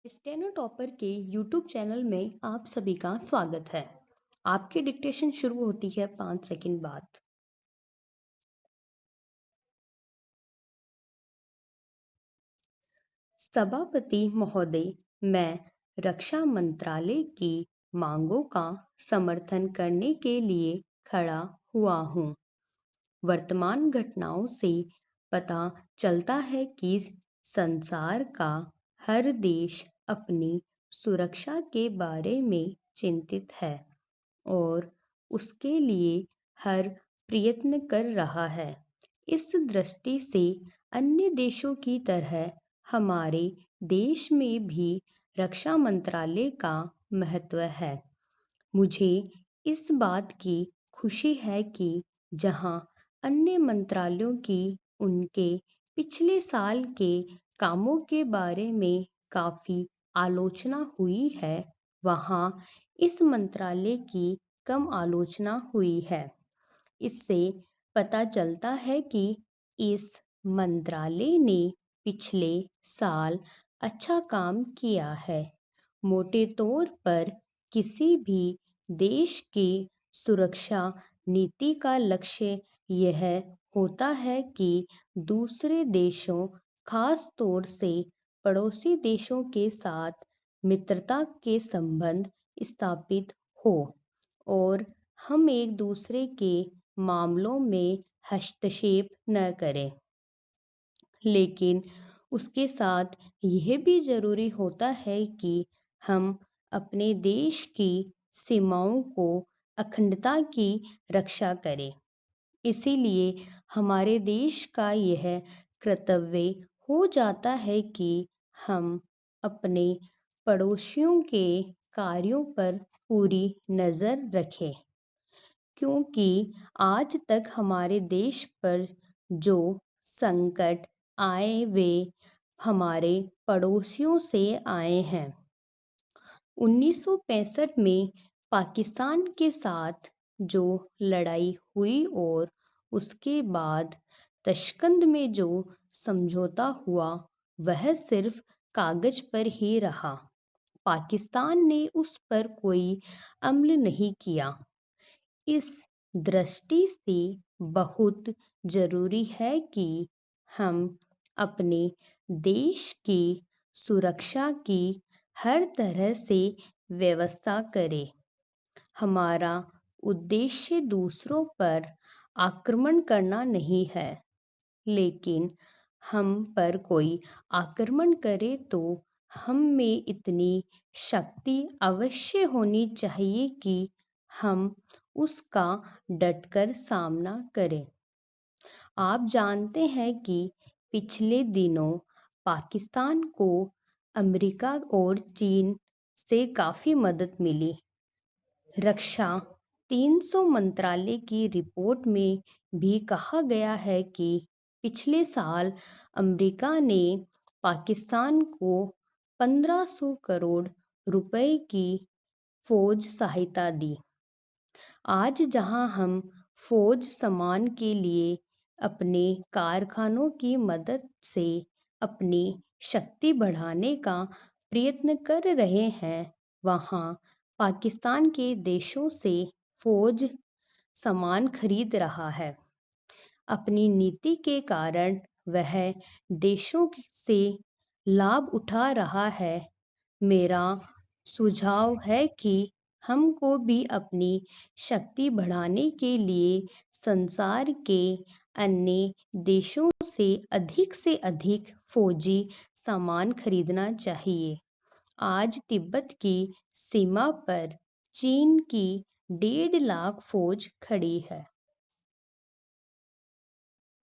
Steno topper के YouTube channel में आप सभी का स्वागत है। आपकी डिक्टेशन शुरू होती है 5 सेकंड बाद। सभापति महोदय, मैं रक्षा मंत्रालय की मांगों का समर्थन करने के लिए खड़ा हुआ हूँ। वर्तमान घटनाओं से पता चलता है कि संसार का हर देश अपनी सुरक्षा के बारे में चिंतित है और उसके लिए हर प्रयत्न कर रहा है। इस दृष्टि से अन्य देशों की तरह हमारे देश में भी रक्षा मंत्रालय का महत्व है। मुझे इस बात की खुशी है कि जहां अन्य मंत्रालयों की उनके पिछले साल के कामों के बारे में काफ़ी आलोचना हुई है, वहां इस मंत्रालय की कम आलोचना हुई है। इससे पता चलता है कि इस मंत्रालय ने पिछले साल अच्छा काम किया है। मोटे तौर पर किसी भी देश की सुरक्षा नीति का लक्ष्य यह होता है कि दूसरे देशों, खास तौर से पड़ोसी देशों के साथ मित्रता के संबंध स्थापित हो और हम एक दूसरे के मामलों में हस्तक्षेप न करें। लेकिन उसके साथ यह भी ज़रूरी होता है कि हम अपने देश की सीमाओं को अखंडता की रक्षा करें। इसीलिए हमारे देश का यह कर्तव्य हो जाता है कि हम अपने पड़ोसियों के कार्यों पर पूरी नज़र रखें, क्योंकि आज तक हमारे देश पर जो संकट आए वे हमारे पड़ोसियों से आए हैं। 1965 में पाकिस्तान के साथ जो लड़ाई हुई और उसके बाद तशकंद में जो समझौता हुआ, वह सिर्फ कागज पर ही रहा। पाकिस्तान ने उस पर कोई अमल नहीं किया। इस दृष्टि से बहुत ज़रूरी है कि हम अपने देश की सुरक्षा की हर तरह से व्यवस्था करें। हमारा उद्देश्य दूसरों पर आक्रमण करना नहीं है, लेकिन हम पर कोई आक्रमण करे तो हम में इतनी शक्ति अवश्य होनी चाहिए कि हम उसका डटकर सामना करें। आप जानते हैं कि पिछले दिनों पाकिस्तान को अमेरिका और चीन से काफ़ी मदद मिली। रक्षा 300 मंत्रालय की रिपोर्ट में भी कहा गया है कि पिछले साल अमेरिका ने पाकिस्तान को 1500 करोड़ रुपए की फौज सहायता दी। आज जहां हम फौज सामान के लिए अपने कारखानों की मदद से अपनी शक्ति बढ़ाने का प्रयत्न कर रहे हैं, वहां पाकिस्तान के देशों से फौज सामान खरीद रहा है। अपनी नीति के कारण वह देशों से लाभ उठा रहा है। मेरा सुझाव है कि हमको भी अपनी शक्ति बढ़ाने के लिए संसार के अन्य देशों से अधिक फौजी सामान खरीदना चाहिए। आज तिब्बत की सीमा पर चीन की 1.5 लाख फौज खड़ी है।